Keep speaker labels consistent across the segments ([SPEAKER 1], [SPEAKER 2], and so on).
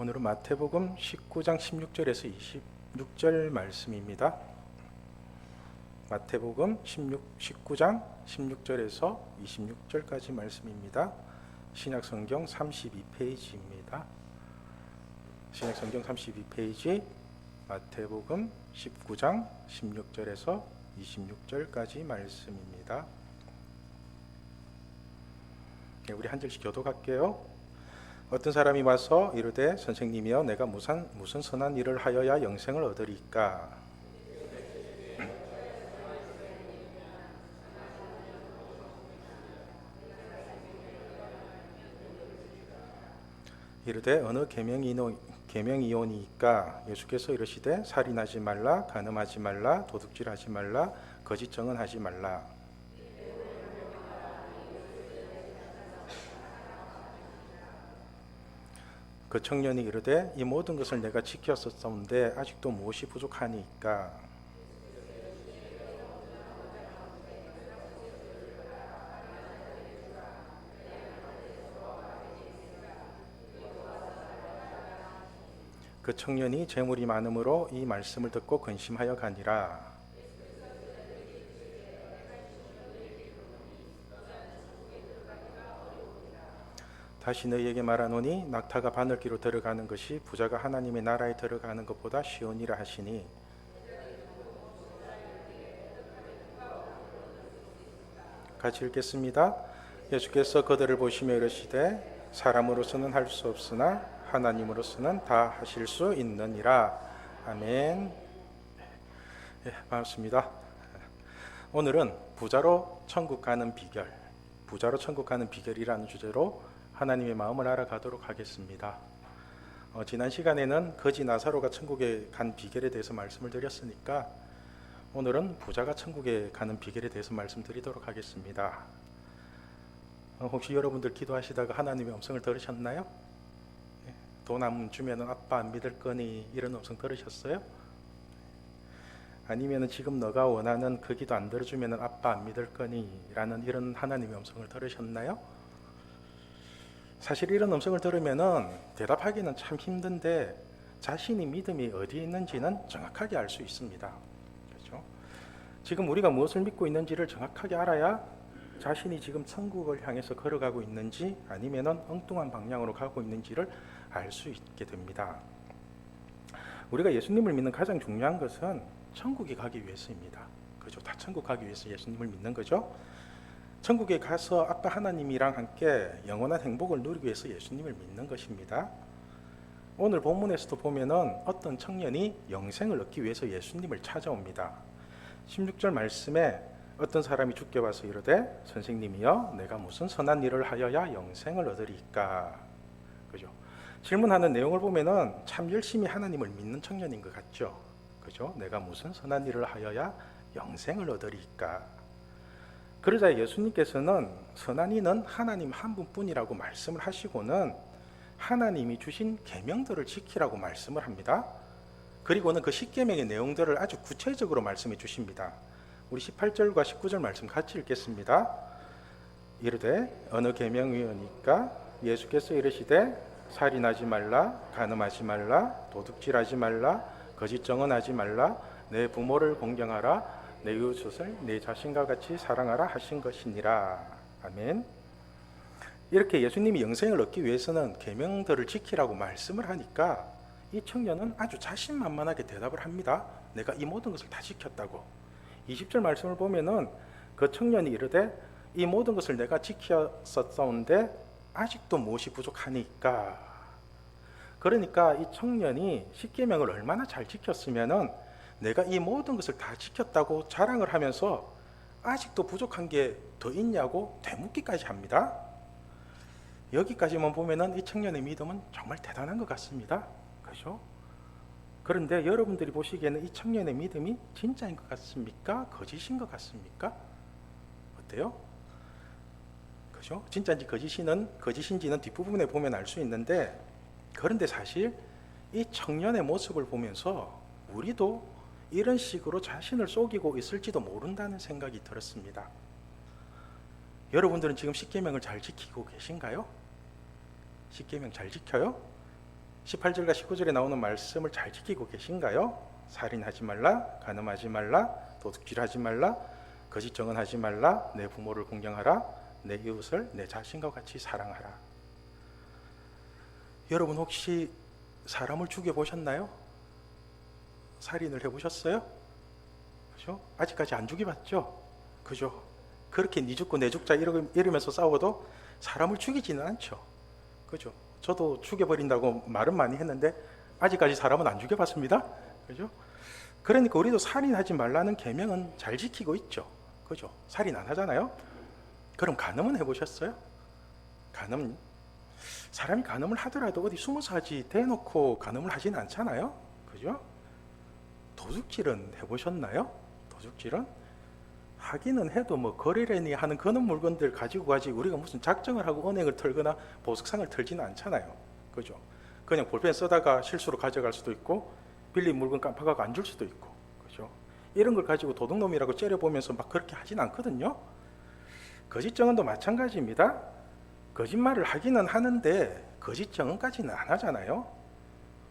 [SPEAKER 1] 오늘은 마태복음 19장 16절에서 26절 말씀입니다. 마태복음 19장 16절에서 26절까지 말씀입니다. 신약성경 32페이지입니다. 신약성경 32페이지 마태복음 19장 16절에서 26절까지 말씀입니다. 네, 우리 한 절씩 교독할게요. 어떤 사람이 와서 이르되 선생님이여 내가 무슨 선한 일을 하여야 영생을 얻으리까? 이르되 어느 계명이오니까? 예수께서 이르시되 살인하지 말라, 간음하지 말라, 도둑질하지 말라, 거짓 증언하지 말라. 그 청년이 이르되 이 모든 것을 내가 지켰었사온데 아직도 무엇이 부족하니까? 그 청년이 재물이 많음으로 이 말씀을 듣고 근심하여 가니라. 다시 너희에게 말하노니 낙타가 바늘기로 들어가는 것이 부자가 하나님의 나라에 들어가는 것보다 쉬우니라 하시니. 같이 읽겠습니다. 예수께서 그들을 보시며 이르시되 사람으로서는 할 수 없으나 하나님으로서는 다 하실 수 있느니라. 아멘. 예, 반갑습니다. 오늘은 부자로 천국 가는 비결이라는 주제로 하나님의 마음을 알아가도록 하겠습니다. 지난 시간에는 거지 나사로가 천국에 간 비결에 대해서 말씀을 드렸으니까 오늘은 부자가 천국에 가는 비결에 대해서 말씀드리도록 하겠습니다. 혹시 여러분들 기도하시다가 하나님의 음성을 들으셨나요? 돈 안 주면 아빠 안 믿을 거니 이런 음성 들으셨어요? 아니면 지금 너가 원하는 그 기도 안 들어주면 아빠 안 믿을 거니 라는 이런 하나님의 음성을 들으셨나요? 사실 이런 음성을 들으면 대답하기는 참 힘든데 자신이 믿음이 어디에 있는지는 정확하게 알 수 있습니다. 그렇죠? 지금 우리가 무엇을 믿고 있는지를 정확하게 알아야 자신이 지금 천국을 향해서 걸어가고 있는지 아니면 엉뚱한 방향으로 가고 있는지를 알 수 있게 됩니다. 우리가 예수님을 믿는 가장 중요한 것은 천국에 가기 위해서입니다. 그죠? 다 천국 가기 위해서 예수님을 믿는 거죠. 천국에 가서 아빠 하나님이랑 함께 영원한 행복을 누리기 위해서 예수님을 믿는 것입니다. 오늘 본문에서도 보면은 어떤 청년이 영생을 얻기 위해서 예수님을 찾아옵니다. 16절 말씀에 어떤 사람이 주께 와서 이르되 선생님이여 내가 무슨 선한 일을 하여야 영생을 얻으리까? 그죠? 질문하는 내용을 보면은 참 열심히 하나님을 믿는 청년인 것 같죠? 그죠? 내가 무슨 선한 일을 하여야 영생을 얻으리까? 그러자 예수님께서는 선한 이는 하나님 한 분뿐이라고 말씀을 하시고는 하나님이 주신 계명들을 지키라고 말씀을 합니다. 그리고는 그 10계명의 내용들을 아주 구체적으로 말씀해 주십니다. 우리 18절과 19절 말씀 같이 읽겠습니다. 이르되 어느 계명이오니까? 예수께서 이르시되 살인하지 말라, 간음하지 말라, 도둑질하지 말라, 거짓 증언하지 말라, 내 부모를 공경하라, 내 이웃을 내 자신과 같이 사랑하라 하신 것이니라. 아멘. 이렇게 예수님이 영생을 얻기 위해서는 계명들을 지키라고 말씀을 하니까 이 청년은 아주 자신만만하게 대답을 합니다. 내가 이 모든 것을 다 지켰다고. 20절 말씀을 보면은 그 청년이 이르되 이 모든 것을 내가 지켰었사온데 아직도 무엇이 부족하니까. 그러니까 이 청년이 10계명을 얼마나 잘 지켰으면은 내가 이 모든 것을 다 지켰다고 자랑을 하면서 아직도 부족한 게 더 있냐고 되묻기까지 합니다. 여기까지만 보면은 이 청년의 믿음은 정말 대단한 것 같습니다. 그렇죠? 그런데 여러분들이 보시기에는 이 청년의 믿음이 진짜인 것 같습니까? 거짓인 것 같습니까? 어때요? 그렇죠? 진짜인지 거짓인지는 뒷부분에 보면 알 수 있는데, 그런데 사실 이 청년의 모습을 보면서 우리도 이런 식으로 자신을 속이고 있을지도 모른다는 생각이 들었습니다. 여러분들은 지금 10계명을 잘 지키고 계신가요? 10계명 잘 지켜요? 18절과 19절에 나오는 말씀을 잘 지키고 계신가요? 살인하지 말라, 간음하지 말라, 도둑질하지 말라, 거짓 증언하지 말라, 내 부모를 공경하라, 내 이웃을 내 자신과 같이 사랑하라. 여러분 혹시 사람을 죽여보셨나요? 살인을 해보셨어요? 그죠? 아직까지 안 죽여봤죠? 그죠? 그렇게 니 죽고 내 죽자 이러면서 싸워도 사람을 죽이지는 않죠. 그죠? 저도 죽여버린다고 말은 많이 했는데 아직까지 사람은 안 죽여봤습니다. 그죠? 그러니까 우리도 살인하지 말라는 계명은 잘 지키고 있죠. 그죠? 살인 안 하잖아요. 그럼 간음은 해보셨어요? 간음, 사람이 간음을 하더라도 어디 숨어서 하지 대놓고 간음을 하지는 않잖아요. 그죠? 도둑질은 해보셨나요? 도둑질은 하기는 해도 뭐 거래라니 하는 그런 물건들 가지고 가지 우리가 무슨 작정을 하고 은행을 털거나 보석상을 털지는 않잖아요. 그죠? 그냥 볼펜 쓰다가 실수로 가져갈 수도 있고 빌린 물건 깜빡하고 안 줄 수도 있고, 그죠? 이런 걸 가지고 도둑놈이라고 째려보면서 막 그렇게 하진 않거든요. 거짓 증언도 마찬가지입니다. 거짓말을 하기는 하는데 거짓 증언까지는 안 하잖아요.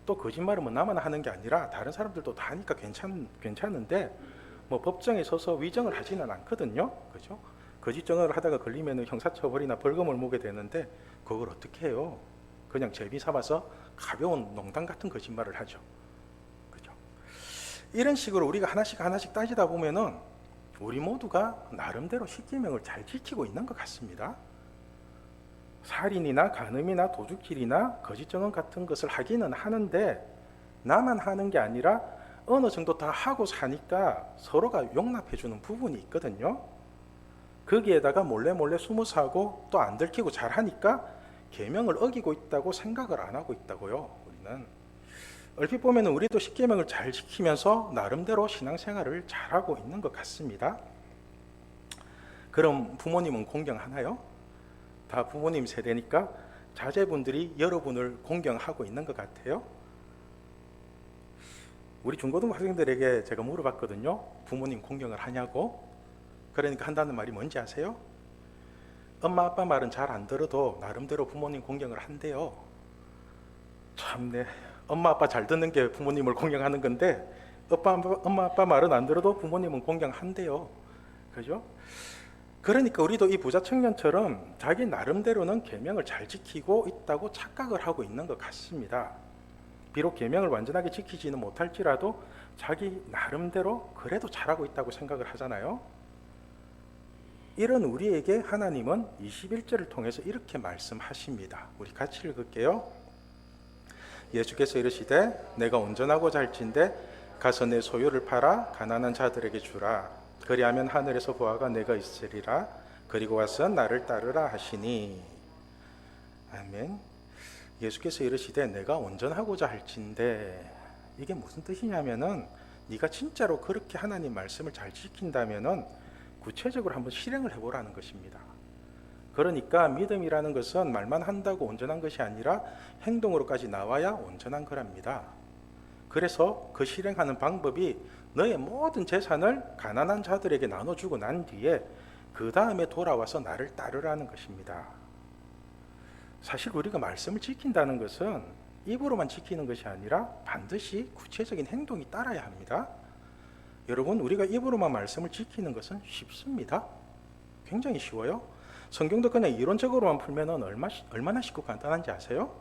[SPEAKER 1] 또 거짓말은 뭐 나만 하는 게 아니라 다른 사람들도 다 하니까 괜찮은데 뭐 법정에 서서 위증을 하지는 않거든요. 그죠? 거짓 증언을 하다가 걸리면 형사처벌이나 벌금을 물게 되는데 그걸 어떻게 해요? 그냥 재미 삼아서 가벼운 농담 같은 거짓말을 하죠. 그죠? 이런 식으로 우리가 하나씩 따지다 보면은 우리 모두가 나름대로 십계명을 잘 지키고 있는 것 같습니다. 살인이나 간음이나 도둑질이나 거짓 증언 같은 것을 하기는 하는데 나만 하는 게 아니라 어느 정도 다 하고 사니까 서로가 용납해주는 부분이 있거든요. 거기에다가 몰래 숨어서 하고 또 안 들키고 잘하니까 계명을 어기고 있다고 생각을 안 하고 있다고요. 우리는 얼핏 보면 우리도 십계명을 잘 지키면서 나름대로 신앙생활을 잘하고 있는 것 같습니다. 그럼 부모님은 공경하나요? 다 부모님 세대니까 자제분들이 여러분을 공경하고 있는 것 같아요. 우리 중고등학생들에게 제가 물어봤거든요. 부모님 공경을 하냐고. 그러니까 한다는 말이 뭔지 아세요? 엄마 아빠 말은 잘 안 들어도 나름대로 부모님 공경을 한대요. 참네, 엄마 아빠 잘 듣는 게 부모님을 공경하는 건데 엄마 아빠 말은 안 들어도 부모님은 공경한대요. 그죠? 그러니까 우리도 이 부자 청년처럼 자기 나름대로는 계명을 잘 지키고 있다고 착각을 하고 있는 것 같습니다. 비록 계명을 완전하게 지키지는 못할지라도 자기 나름대로 그래도 잘하고 있다고 생각을 하잖아요. 이런 우리에게 하나님은 21절을 통해서 이렇게 말씀하십니다. 우리 같이 읽을게요. 예수께서 이르시되 내가 온전하고자 할진대 가서 내 소유를 팔아 가난한 자들에게 주라. 그리하면 하늘에서 보아가 내가 있으리라. 그리고 와서 나를 따르라 하시니. 아멘. 예수께서 이르시되 내가 온전하고자 할진대, 이게 무슨 뜻이냐면은 네가 진짜로 그렇게 하나님 말씀을 잘 지킨다면은 구체적으로 한번 실행을 해보라는 것입니다. 그러니까 믿음이라는 것은 말만 한다고 온전한 것이 아니라 행동으로까지 나와야 온전한 거랍니다. 그래서 그 실행하는 방법이 너의 모든 재산을 가난한 자들에게 나눠주고 난 뒤에 그 다음에 돌아와서 나를 따르라는 것입니다. 사실 우리가 말씀을 지킨다는 것은 입으로만 지키는 것이 아니라 반드시 구체적인 행동이 따라야 합니다. 여러분, 우리가 입으로만 말씀을 지키는 것은 쉽습니다. 굉장히 쉬워요. 성경도 그냥 이론적으로만 풀면 얼마나 쉽고 간단한지 아세요?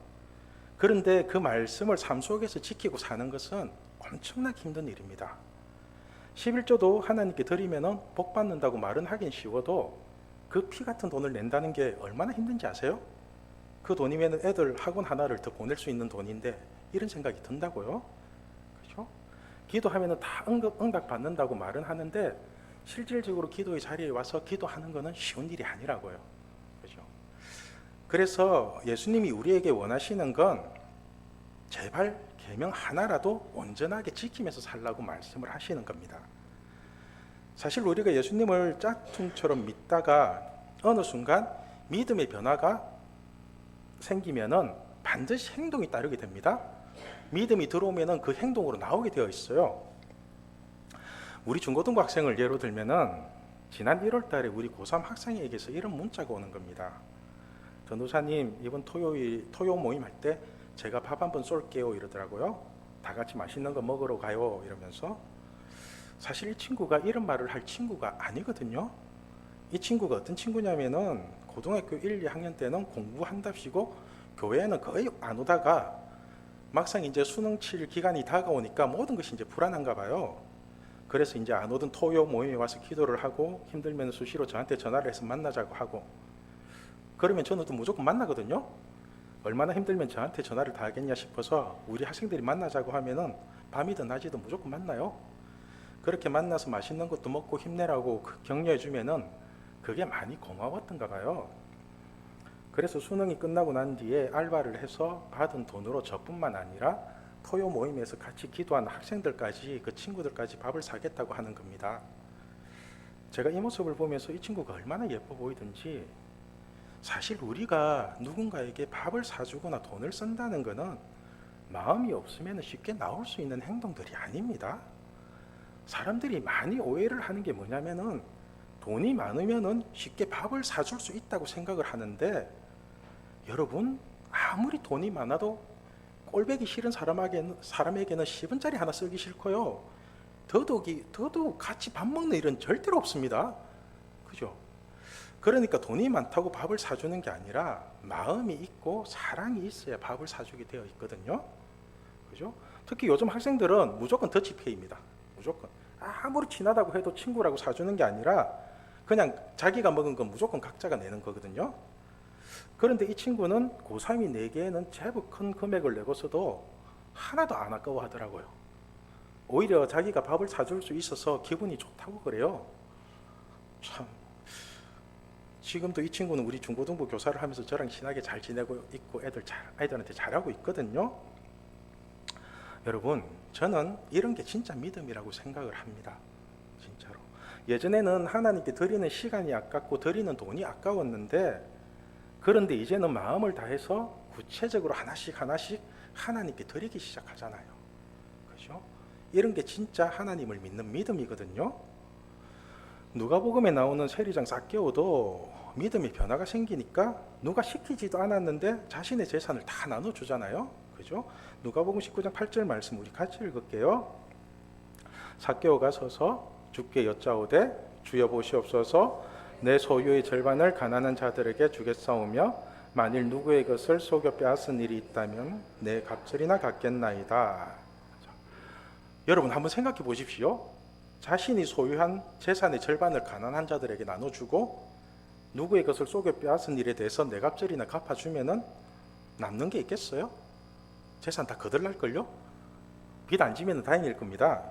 [SPEAKER 1] 그런데 그 말씀을 삶 속에서 지키고 사는 것은 엄청나게 힘든 일입니다. 11조도 하나님께 드리면 복 받는다고 말은 하긴 쉬워도 그 피 같은 돈을 낸다는 게 얼마나 힘든지 아세요? 그 돈이면 애들 학원 하나를 더 보낼 수 있는 돈인데 이런 생각이 든다고요. 그렇죠? 기도하면 다 응답 받는다고 말은 하는데 실질적으로 기도의 자리에 와서 기도하는 것은 쉬운 일이 아니라고요. 그렇죠? 그래서 예수님이 우리에게 원하시는 건 제발 계명 하나라도 온전하게 지키면서 살라고 말씀을 하시는 겁니다. 사실 우리가 예수님을 짝퉁처럼 믿다가 어느 순간 믿음의 변화가 생기면은 반드시 행동이 따르게 됩니다. 믿음이 들어오면은 그 행동으로 나오게 되어 있어요. 우리 중고등부 학생을 예로 들면은 지난 1월 달에 우리 고3 학생에게서 이런 문자가 오는 겁니다. 전도사님, 이번 토요 모임 할 때 제가 밥 한번 쏠게요 이러더라고요. 다 같이 맛있는 거 먹으러 가요 이러면서. 사실 이 친구가 이런 말을 할 친구가 아니거든요. 이 친구가 어떤 친구냐면은 고등학교 1, 2학년 때는 공부한답시고 교회에는 거의 안 오다가 막상 이제 수능 칠 기간이 다가오니까 모든 것이 이제 불안한가 봐요. 그래서 이제 안 오던 토요 모임에 와서 기도를 하고 힘들면 수시로 저한테 전화를 해서 만나자고 하고, 그러면 저는 또 무조건 만나거든요. 얼마나 힘들면 저한테 전화를 다 하겠냐 싶어서 우리 학생들이 만나자고 하면은 밤이든 낮이든 무조건 만나요. 그렇게 만나서 맛있는 것도 먹고 힘내라고 격려해 주면은 그게 많이 고마웠던가 봐요. 그래서 수능이 끝나고 난 뒤에 알바를 해서 받은 돈으로 저뿐만 아니라 토요 모임에서 같이 기도하는 학생들까지, 그 친구들까지 밥을 사겠다고 하는 겁니다. 제가 이 모습을 보면서 이 친구가 얼마나 예뻐 보이든지, 사실 우리가 누군가에게 밥을 사주거나 돈을 쓴다는 것은 마음이 없으면 쉽게 나올 수 있는 행동들이 아닙니다. 사람들이 많이 오해를 하는 게 뭐냐면은 돈이 많으면은 쉽게 밥을 사줄 수 있다고 생각을 하는데, 여러분 아무리 돈이 많아도 꼴배기 싫은 사람에게는 10원짜리 하나 쓰기 싫고요. 더더욱 같이 밥 먹는 일은 절대로 없습니다. 그죠? 그러니까 돈이 많다고 밥을 사주는 게 아니라 마음이 있고 사랑이 있어야 밥을 사주게 되어 있거든요. 그죠? 특히 요즘 학생들은 무조건 더치페이입니다. 무조건. 아무리 친하다고 해도 친구라고 사주는 게 아니라 그냥 자기가 먹은 건 무조건 각자가 내는 거거든요. 그런데 이 친구는 고3이 내기에는 제법 큰 금액을 내고서도 하나도 안 아까워하더라고요. 오히려 자기가 밥을 사줄 수 있어서 기분이 좋다고 그래요. 참, 지금도 이 친구는 우리 중고등부 교사를 하면서 저랑 친하게 잘 지내고 있고 아이들한테 잘하고 있거든요. 여러분, 저는 이런 게 진짜 믿음이라고 생각을 합니다. 진짜로. 예전에는 하나님께 드리는 시간이 아깝고 드리는 돈이 아까웠는데, 그런데 이제는 마음을 다해서 구체적으로 하나씩 하나님께 드리기 시작하잖아요. 그죠? 이런 게 진짜 하나님을 믿는 믿음이거든요. 누가복음에 나오는 세리장 삭개오도 믿음의 변화가 생기니까 누가 시키지도 않았는데 자신의 재산을 다 나눠주잖아요. 그죠? 누가복음 19장 8절 말씀 우리 같이 읽을게요. 삭개오가 서서 주께 여짜오되 주여 보시옵소서, 내 소유의 절반을 가난한 자들에게 주겠사오며 만일 누구의 것을 속여 빼앗은 일이 있다면 내 갑절이나 갚겠나이다. 여러분 한번 생각해 보십시오. 자신이 소유한 재산의 절반을 가난한 자들에게 나눠주고 누구의 것을 속여 빼앗은 일에 대해서 내 갑절이나 갚아주면은 남는 게 있겠어요? 재산 다 거들날걸요? 빚 안 지면 다행일 겁니다.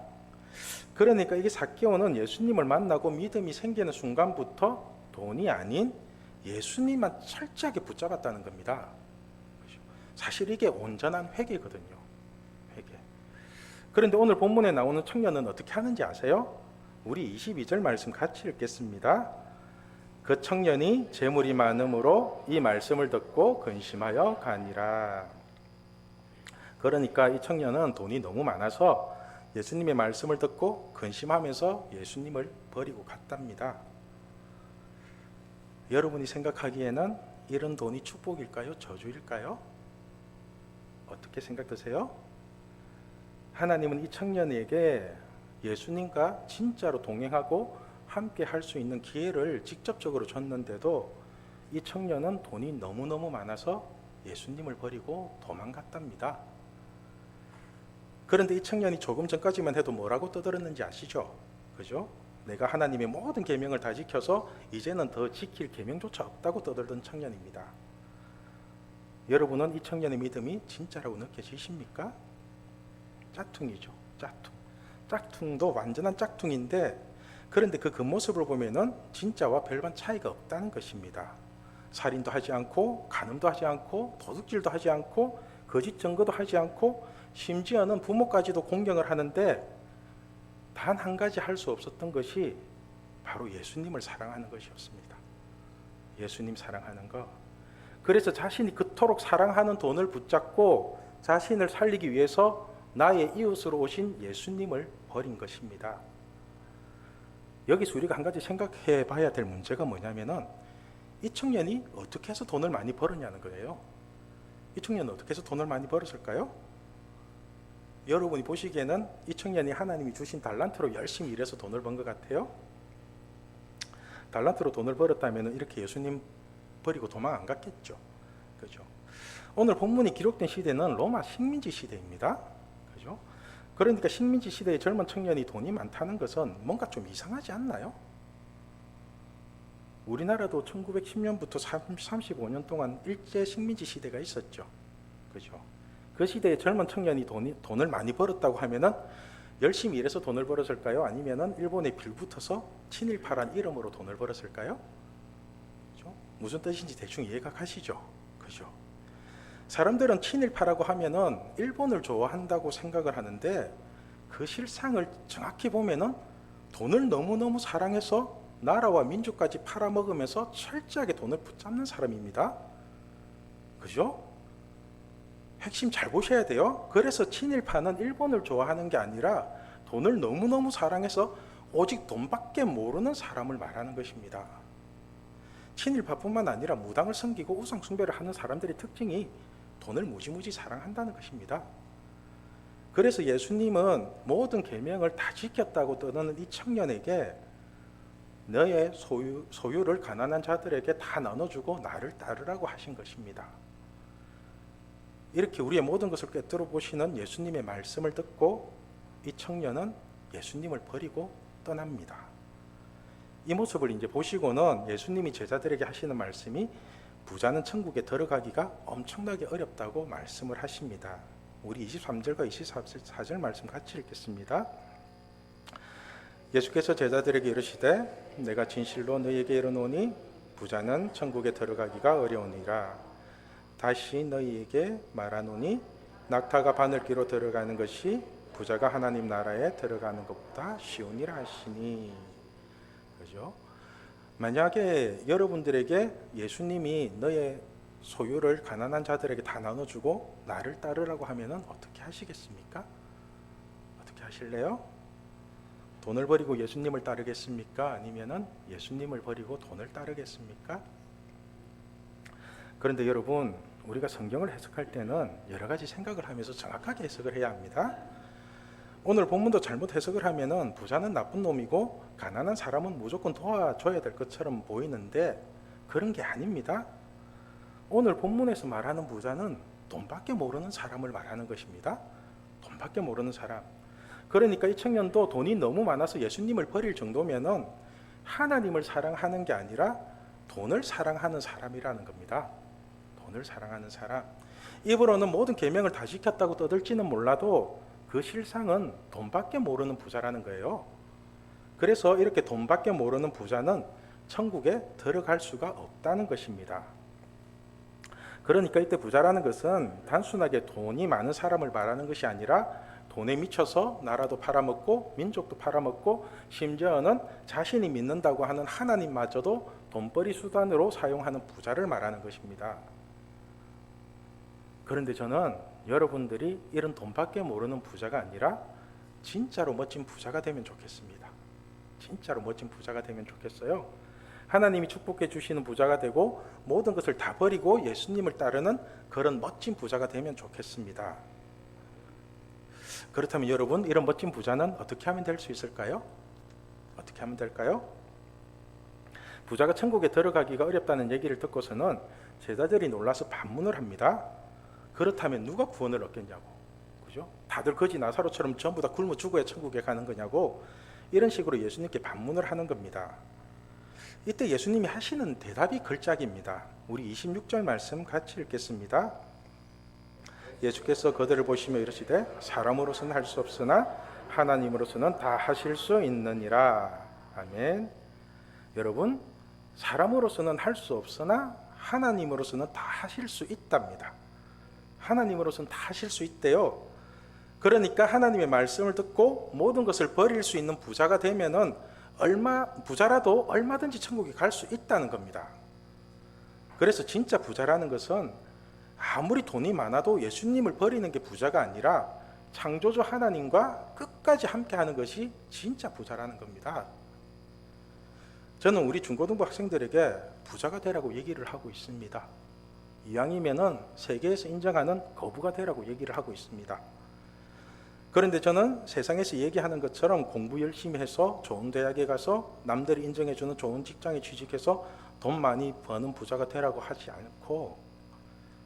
[SPEAKER 1] 그러니까 이게 삭개오는 예수님을 만나고 믿음이 생기는 순간부터 돈이 아닌 예수님만 철저하게 붙잡았다는 겁니다. 사실 이게 온전한 회개거든요. 회개. 그런데 오늘 본문에 나오는 청년은 어떻게 하는지 아세요? 우리 22절 말씀 같이 읽겠습니다. 그 청년이 재물이 많음으로 이 말씀을 듣고 근심하여 가니라. 그러니까 이 청년은 돈이 너무 많아서 예수님의 말씀을 듣고 근심하면서 예수님을 버리고 갔답니다. 여러분이 생각하기에는 이런 돈이 축복일까요? 저주일까요? 어떻게 생각되세요? 하나님은 이 청년에게 예수님과 진짜로 동행하고 함께 할 수 있는 기회를 직접적으로 줬는데도 이 청년은 돈이 너무너무 많아서 예수님을 버리고 도망갔답니다. 그런데 이 청년이 조금 전까지만 해도 뭐라고 떠들었는지 아시죠? 그죠? 내가 하나님의 모든 계명을 다 지켜서 이제는 더 지킬 계명조차 없다고 떠들던 청년입니다. 여러분은 이 청년의 믿음이 진짜라고 느껴지십니까? 짝퉁이죠. 짝퉁도 완전한 짝퉁인데, 그런데 그 겉모습을 보면은 진짜와 별반 차이가 없다는 것입니다. 살인도 하지 않고 간음도 하지 않고 도둑질도 하지 않고 거짓 증거도 하지 않고 심지어는 부모까지도 공경을 하는데 단 한 가지 할 수 없었던 것이 바로 예수님을 사랑하는 것이었습니다. 예수님 사랑하는 것. 그래서 자신이 그토록 사랑하는 돈을 붙잡고 자신을 살리기 위해서 나의 이웃으로 오신 예수님을 버린 것입니다. 여기서 우리가 한 가지 생각해 봐야 될 문제가 뭐냐면은 이 청년이 어떻게 해서 돈을 많이 벌었냐는 거예요. 이 청년은 어떻게 해서 돈을 많이 벌었을까요? 여러분이 보시기에는 이 청년이 하나님이 주신 달란트로 열심히 일해서 돈을 번 것 같아요? 달란트로 돈을 벌었다면 이렇게 예수님 버리고 도망 안 갔겠죠. 그죠? 오늘 본문이 기록된 시대는 로마 식민지 시대입니다. 그죠? 그러니까 식민지 시대의 젊은 청년이 돈이 많다는 것은 뭔가 좀 이상하지 않나요? 우리나라도 1910년부터 35년 동안 일제 식민지 시대가 있었죠. 그죠? 그 시대에 젊은 청년이 돈을 많이 벌었다고 하면은 열심히 일해서 돈을 벌었을까요? 아니면은 일본에 빌붙어서 친일파란 이름으로 돈을 벌었을까요? 그죠? 무슨 뜻인지 대충 이해가 가시죠? 그죠? 사람들은 친일파라고 하면은 일본을 좋아한다고 생각을 하는데 그 실상을 정확히 보면은 돈을 너무너무 사랑해서 나라와 민족까지 팔아먹으면서 철저하게 돈을 붙잡는 사람입니다. 그죠? 핵심 잘 보셔야 돼요. 그래서 친일파는 일본을 좋아하는 게 아니라 돈을 너무너무 사랑해서 오직 돈밖에 모르는 사람을 말하는 것입니다. 친일파뿐만 아니라 무당을 섬기고 우상 숭배를 하는 사람들의 특징이 돈을 무지무지 사랑한다는 것입니다. 그래서 예수님은 모든 계명을 다 지켰다고 떠드는 이 청년에게 너의 소유를 가난한 자들에게 다 나눠주고 나를 따르라고 하신 것입니다. 이렇게 우리의 모든 것을 꿰뚫어 보시는 예수님의 말씀을 듣고 이 청년은 예수님을 버리고 떠납니다. 이 모습을 이제 보시고는 예수님이 제자들에게 하시는 말씀이 부자는 천국에 들어가기가 엄청나게 어렵다고 말씀을 하십니다. 우리 23절과 24절 말씀 같이 읽겠습니다. 예수께서 제자들에게 이르시되 내가 진실로 너희에게 이르노니 부자는 천국에 들어가기가 어려우니라. 다시 너희에게 말하노니 낙타가 바늘귀로 들어가는 것이 부자가 하나님 나라에 들어가는 것보다 쉬우니라 하시니. 그죠? 만약에 여러분들에게 예수님이 너의 소유를 가난한 자들에게 다 나눠주고 나를 따르라고 하면은 어떻게 하시겠습니까? 어떻게 하실래요? 돈을 버리고 예수님을 따르겠습니까? 아니면은 예수님을 버리고 돈을 따르겠습니까? 그런데 여러분, 우리가 성경을 해석할 때는 여러 가지 생각을 하면서 정확하게 해석을 해야 합니다. 오늘 본문도 잘못 해석을 하면은 부자는 나쁜 놈이고 가난한 사람은 무조건 도와줘야 될 것처럼 보이는데 그런 게 아닙니다. 오늘 본문에서 말하는 부자는 돈밖에 모르는 사람을 말하는 것입니다. 돈밖에 모르는 사람. 그러니까 이 청년도 돈이 너무 많아서 예수님을 버릴 정도면은 하나님을 사랑하는 게 아니라 돈을 사랑하는 사람이라는 겁니다. 돈을 사랑하는 사람. 입으로는 모든 계명을 다 지켰다고 떠들지는 몰라도 그 실상은 돈밖에 모르는 부자라는 거예요. 그래서 이렇게 돈밖에 모르는 부자는 천국에 들어갈 수가 없다는 것입니다. 그러니까 이때 부자라는 것은 단순하게 돈이 많은 사람을 말하는 것이 아니라 돈에 미쳐서 나라도 팔아먹고 민족도 팔아먹고 심지어는 자신이 믿는다고 하는 하나님마저도 돈벌이 수단으로 사용하는 부자를 말하는 것입니다. 그런데 저는 여러분들이 이런 돈밖에 모르는 부자가 아니라 진짜로 멋진 부자가 되면 좋겠습니다. 진짜로 멋진 부자가 되면 좋겠어요. 하나님이 축복해 주시는 부자가 되고 모든 것을 다 버리고 예수님을 따르는 그런 멋진 부자가 되면 좋겠습니다. 그렇다면 여러분, 이런 멋진 부자는 어떻게 하면 될 수 있을까요? 어떻게 하면 될까요? 부자가 천국에 들어가기가 어렵다는 얘기를 듣고서는 제자들이 놀라서 반문을 합니다. 그렇다면 누가 구원을 얻겠냐고, 그죠? 다들 거지 나사로처럼 전부 다 굶어 죽어야 천국에 가는 거냐고, 이런 식으로 예수님께 반문을 하는 겁니다. 이때 예수님이 하시는 대답이 걸작입니다. 우리 26절 말씀 같이 읽겠습니다. 예수께서 그들을 보시며 이르시되 사람으로서는 할 수 없으나 하나님으로서는 다 하실 수 있느니라. 아멘. 여러분, 사람으로서는 할 수 없으나 하나님으로서는 다 하실 수 있답니다. 하나님으로서는 다 하실 수 있대요. 그러니까 하나님의 말씀을 듣고 모든 것을 버릴 수 있는 부자가 되면은 부자라도 얼마든지 천국에 갈 수 있다는 겁니다. 그래서 진짜 부자라는 것은 아무리 돈이 많아도 예수님을 버리는 게 부자가 아니라 창조주 하나님과 끝까지 함께하는 것이 진짜 부자라는 겁니다. 저는 우리 중고등부 학생들에게 부자가 되라고 얘기를 하고 있습니다. 이왕이면은 세계에서 인정하는 거부가 되라고 얘기를 하고 있습니다. 그런데 저는 세상에서 얘기하는 것처럼 공부 열심히 해서 좋은 대학에 가서 남들이 인정해주는 좋은 직장에 취직해서 돈 많이 버는 부자가 되라고 하지 않고,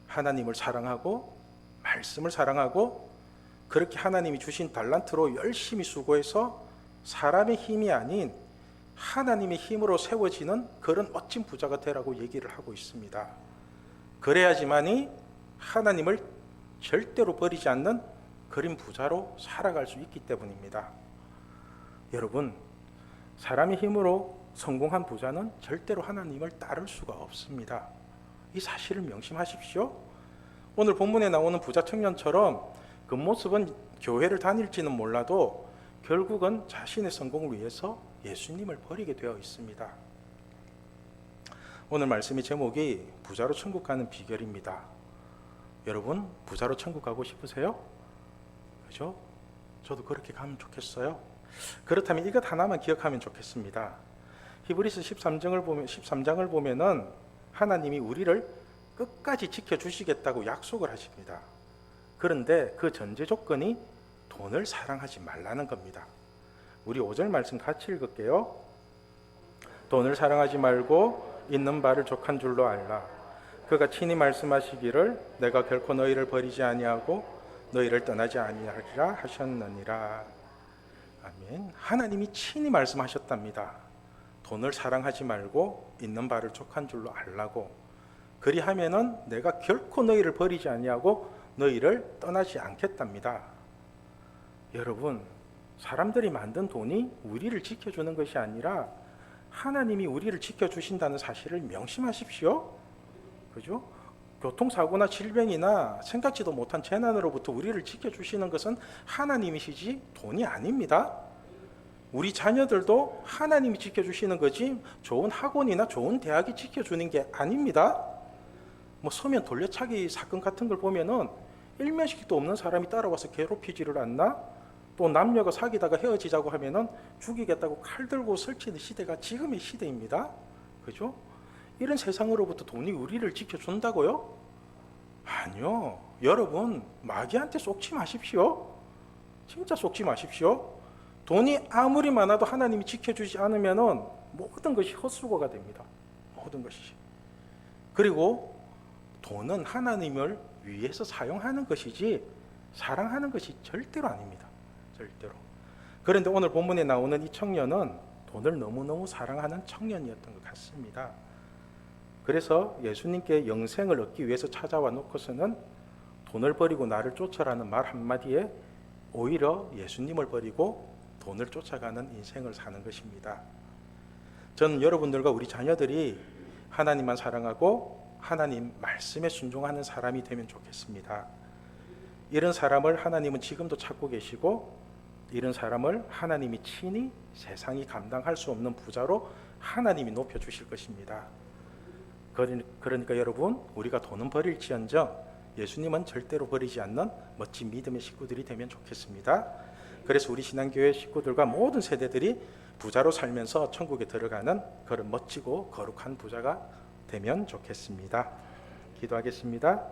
[SPEAKER 1] 하나님을 사랑하고 말씀을 사랑하고 그렇게 하나님이 주신 달란트로 열심히 수고해서 사람의 힘이 아닌 하나님의 힘으로 세워지는 그런 멋진 부자가 되라고 얘기를 하고 있습니다. 그래야지만이 하나님을 절대로 버리지 않는 그린 부자로 살아갈 수 있기 때문입니다. 여러분, 사람의 힘으로 성공한 부자는 절대로 하나님을 따를 수가 없습니다. 이 사실을 명심하십시오. 오늘 본문에 나오는 부자 청년처럼 겉모습은 교회를 다닐지는 몰라도 결국은 자신의 성공을 위해서 예수님을 버리게 되어 있습니다. 오늘 말씀의 제목이 부자로 천국 가는 비결입니다. 여러분, 부자로 천국 가고 싶으세요? 그죠? 저도 그렇게 가면 좋겠어요. 그렇다면 이것 하나만 기억하면 좋겠습니다. 히브리서 13장을 보면은 하나님이 우리를 끝까지 지켜주시겠다고 약속을 하십니다. 그런데 그 전제 조건이 돈을 사랑하지 말라는 겁니다. 우리 5절 말씀 같이 읽을게요. 돈을 사랑하지 말고 있는 바를 족한 줄로 알라. 그가 친히 말씀하시기를 내가 결코 너희를 버리지 아니하고 너희를 떠나지 아니하리라 하셨느니라. 아멘. 하나님이 친히 말씀하셨답니다. 돈을 사랑하지 말고 있는 바를 족한 줄로 알라고. 그리하면은 내가 결코 너희를 버리지 아니하고 너희를 떠나지 않겠답니다. 여러분, 사람들이 만든 돈이 우리를 지켜주는 것이 아니라 하나님이 우리를 지켜주신다는 사실을 명심하십시오. 그죠? 교통사고나 질병이나 생각지도 못한 재난으로부터 우리를 지켜주시는 것은 하나님이시지 돈이 아닙니다. 우리 자녀들도 하나님이 지켜주시는 거지 좋은 학원이나 좋은 대학이 지켜주는 게 아닙니다. 뭐 서면 돌려차기 사건 같은 걸 보면은 일면식도 없는 사람이 따라와서 괴롭히지를 않나? 또 남녀가 사귀다가 헤어지자고 하면은 죽이겠다고 칼 들고 설치는 시대가 지금의 시대입니다. 그죠? 이런 세상으로부터 돈이 우리를 지켜준다고요? 아니요. 여러분, 마귀한테 속지 마십시오. 진짜 속지 마십시오. 돈이 아무리 많아도 하나님이 지켜주지 않으면은 모든 것이 헛수고가 됩니다. 모든 것이. 그리고 돈은 하나님을 위해서 사용하는 것이지 사랑하는 것이 절대로 아닙니다. 절대로. 그런데 오늘 본문에 나오는 이 청년은 돈을 너무너무 사랑하는 청년이었던 것 같습니다. 그래서 예수님께 영생을 얻기 위해서 찾아와 놓고서는 돈을 버리고 나를 쫓아라는 말 한마디에 오히려 예수님을 버리고 돈을 쫓아가는 인생을 사는 것입니다. 저는 여러분들과 우리 자녀들이 하나님만 사랑하고 하나님 말씀에 순종하는 사람이 되면 좋겠습니다. 이런 사람을 하나님은 지금도 찾고 계시고 이런 사람을 하나님이 친히 세상이 감당할 수 없는 부자로 하나님이 높여주실 것입니다. 그러니까 여러분, 우리가 돈은 버릴지언정 예수님은 절대로 버리지 않는 멋진 믿음의 식구들이 되면 좋겠습니다. 그래서 우리 신앙교회 식구들과 모든 세대들이 부자로 살면서 천국에 들어가는 그런 멋지고 거룩한 부자가 되면 좋겠습니다. 기도하겠습니다.